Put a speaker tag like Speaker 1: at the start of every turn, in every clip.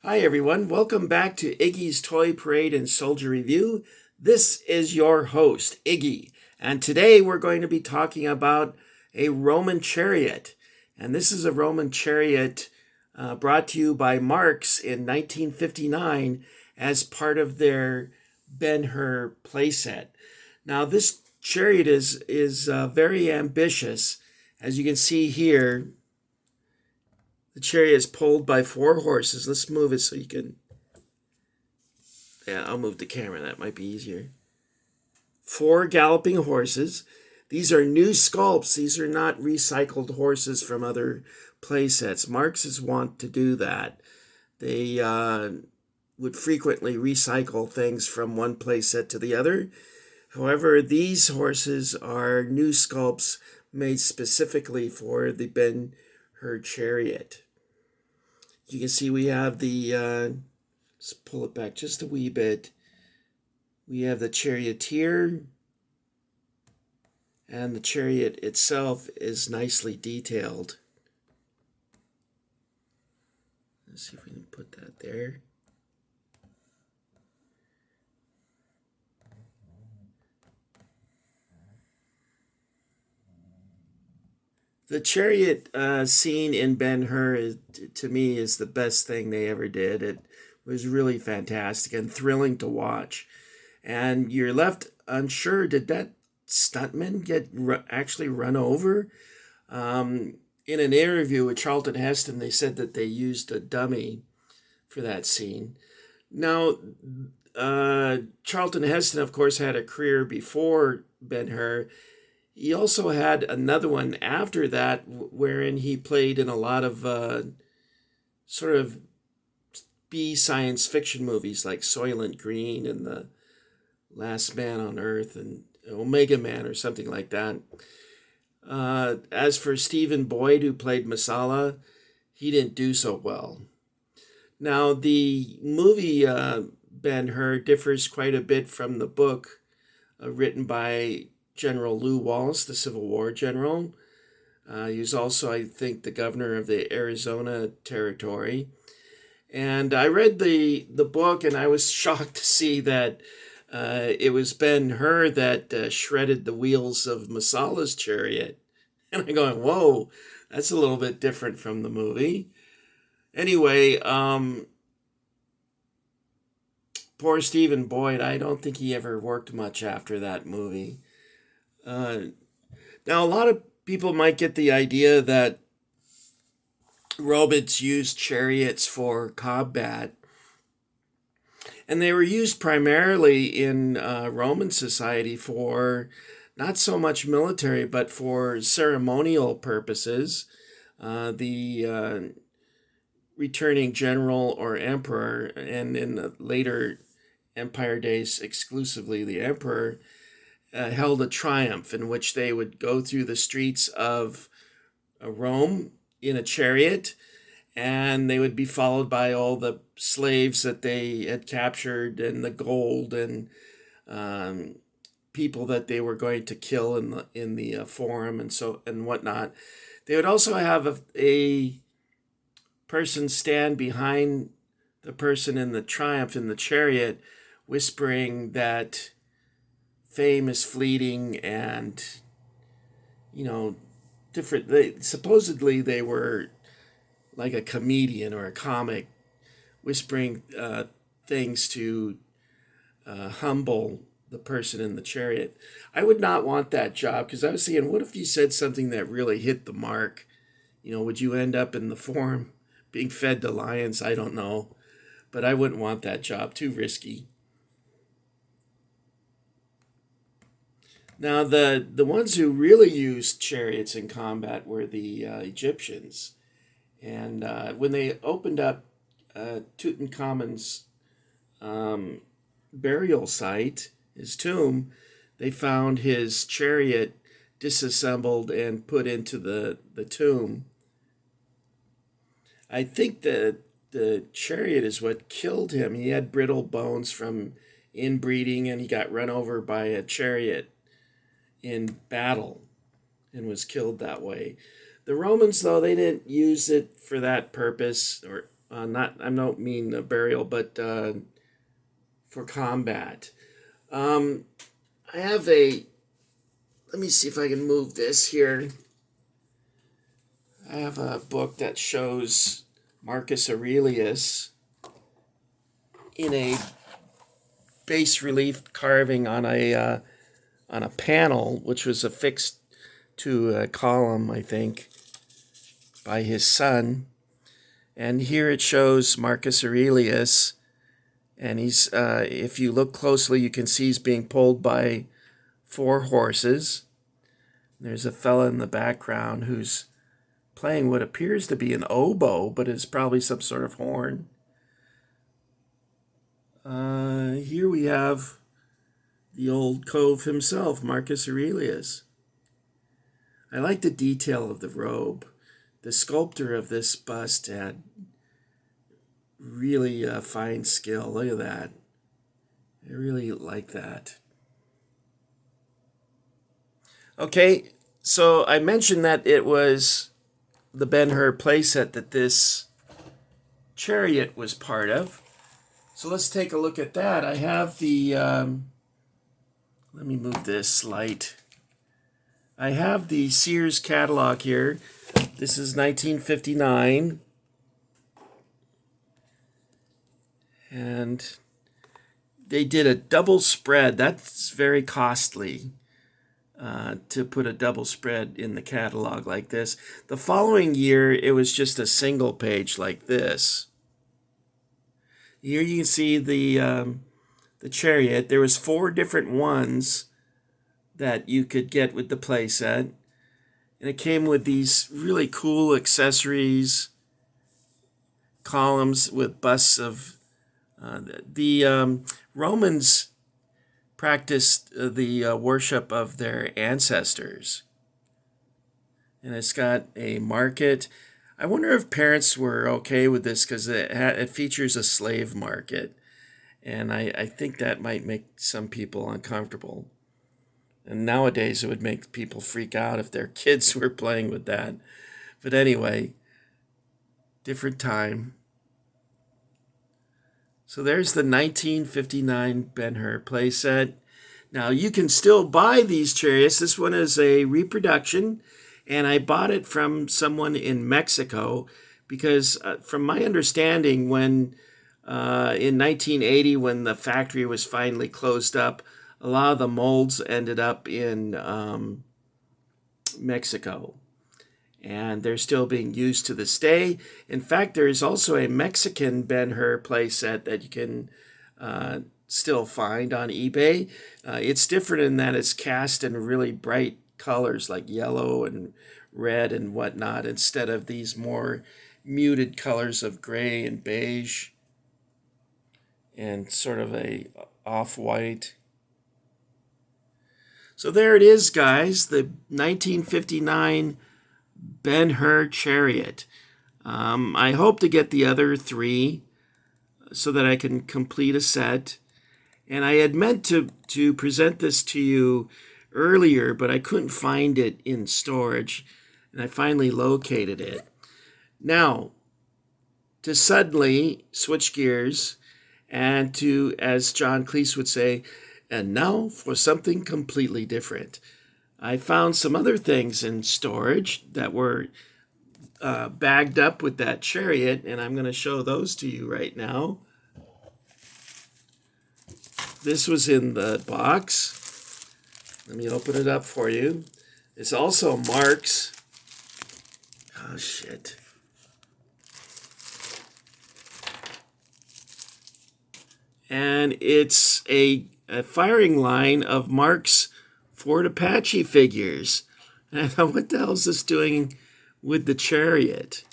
Speaker 1: Hi everyone, welcome back to Iggy's Toy Parade and Soldier Review. This is your host, Iggy, and today we're going to be talking about a Roman chariot. And this is a Roman chariot brought to you by Marx in 1959 as part of their Ben Hur playset. Now this chariot is very ambitious. As you can see here, the chariot is pulled by 4 horses. Let's move it so you can... Yeah, I'll move the camera. That might be easier. 4 galloping horses. These are new sculpts. These are not recycled horses from other playsets. Marx's want to do that. They would frequently recycle things from one playset to the other. However, these horses are new sculpts made specifically for the Ben Hur Chariot. You can see we have the, let's pull it back just a wee bit. We have the charioteer, and the chariot itself is nicely detailed. Let's see if we can put that there. The chariot scene in Ben Hur, to me, is the best thing they ever did. It was really fantastic and thrilling to watch. And you're left unsure, did that stuntman get actually run over? In an interview with Charlton Heston, they said that they used a dummy for that scene. Now, Charlton Heston, of course, had a career before Ben Hur. He also had another one after that, wherein he played in a lot of sort of B science fiction movies like Soylent Green and The Last Man on Earth and Omega Man or something like that. As for Stephen Boyd, who played Masala, he didn't do so well. Now, the movie Ben Hur differs quite a bit from the book written by General Lew Wallace, the Civil War general. He was also, I think, the governor of the Arizona Territory. And I read the book, and I was shocked to see that it was Ben Hur that shredded the wheels of Masala's chariot. And I'm going, whoa, that's a little bit different from the movie. Anyway, poor Stephen Boyd, I don't think he ever worked much after that movie. Now, a lot of people might get the idea that Romans used chariots for combat, and they were used primarily in Roman society for not so much military, but for ceremonial purposes. The returning general or emperor, and in the later empire days, exclusively the emperor, held a triumph in which they would go through the streets of Rome in a chariot, and they would be followed by all the slaves that they had captured and the gold and people that they were going to kill in the forum and whatnot. They would also have a person stand behind the person in the triumph in the chariot, whispering that fame is fleeting, and supposedly they were like a comedian or a comic, whispering things to humble the person in the chariot. I would not want that job, because I was thinking, what if you said something that really hit the mark? Would you end up in the forum being fed to lions? I don't know, but I wouldn't want that job. Too risky. Now, the ones who really used chariots in combat were the Egyptians. And when they opened up Tutankhamun's burial site, his tomb, they found his chariot disassembled and put into the tomb. I think the chariot is what killed him. He had brittle bones from inbreeding, and he got run over by a chariot in battle and was killed that way. The Romans, though, they didn't use it for that purpose, or not I don't mean burial, but for combat. Um, I have a. Let me see if I can move this here. I have a book that shows Marcus Aurelius in a bas relief carving on a panel, which was affixed to a column, I think, by his son. And here it shows Marcus Aurelius, and he's if you look closely, you can see he's being pulled by 4 horses. There's a fella in the background who's playing what appears to be an oboe, but is probably some sort of horn. Here we have the old cove himself, Marcus Aurelius. I like the detail of the robe. The sculptor of this bust had really fine skill. Look at that. I really like that. Okay, so I mentioned that it was the Ben Hur playset that this chariot was part of. So let's take a look at that. I have the, let me move this light. I have the Sears catalog here. This is 1959. And they did a double spread. That's very costly. To put a double spread in the catalog like this. The following year, it was just a single page like this. Here you can see the chariot. There was 4 different ones that you could get with the playset, and it came with these really cool accessories, columns with busts of the Romans practiced the worship of their ancestors. And it's got a market. I wonder if parents were okay with this because it features a slave market. And I think that might make some people uncomfortable. And nowadays it would make people freak out if their kids were playing with that. But anyway, different time. So there's the 1959 Ben Hur playset. Now you can still buy these chariots. This one is a reproduction, and I bought it from someone in Mexico because from my understanding, when in 1980, when the factory was finally closed up, a lot of the molds ended up in Mexico. And they're still being used to this day. In fact, there is also a Mexican Ben Hur playset that you can still find on eBay. It's different in that it's cast in really bright colors like yellow and red and whatnot, instead of these more muted colors of gray and beige and sort of a off-white. So there it is, guys, the 1959 Ben Hur Chariot. I hope to get the other 3 so that I can complete a set. And I had meant to present this to you earlier, but I couldn't find it in storage, and I finally located it. Now, to suddenly switch gears and to, as John Cleese would say, and now for something completely different. I found some other things in storage that were bagged up with that chariot, and I'm going to show those to you right now. This was in the box. Let me open it up for you. It's also Marx. Oh, shit. And it's a firing line of Marx Fort Apache figures. And I thought, what the hell is this doing with the chariot?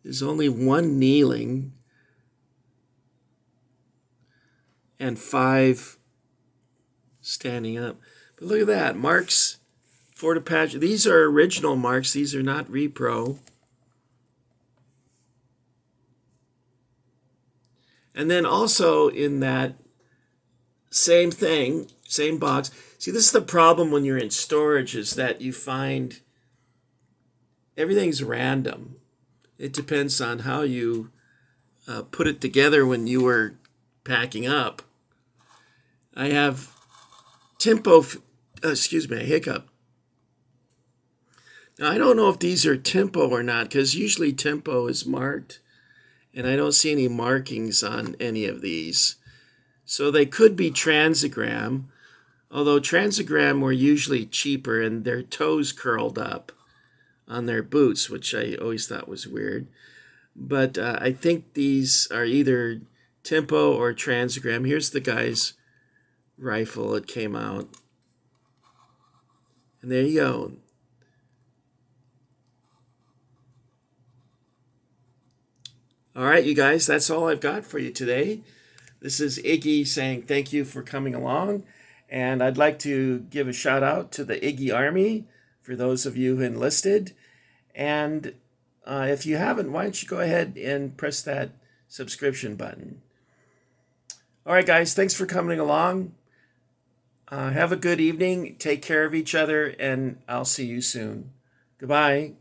Speaker 1: There's only 1 kneeling and 5 standing up. But look at that, Marx Fort Apache. These are original Marx. These are not repro. And then also in that same thing, same box. See, this is the problem when you're in storage, is that you find everything's random. It depends on how you put it together when you were packing up. I have tempo, excuse me, a hiccup. Now, I don't know if these are tempo or not, because usually tempo is marked, and I don't see any markings on any of these. So they could be transagram, although transagram were usually cheaper and their toes curled up on their boots, which I always thought was weird. But I think these are either tempo or transagram. Here's the guy's rifle. It came out. And there you go. All right, you guys, that's all I've got for you today. This is Iggy saying thank you for coming along. And I'd like to give a shout out to the Iggy Army for those of you who enlisted. And if you haven't, why don't you go ahead and press that subscription button. All right, guys, thanks for coming along. Have a good evening. Take care of each other, and I'll see you soon. Goodbye.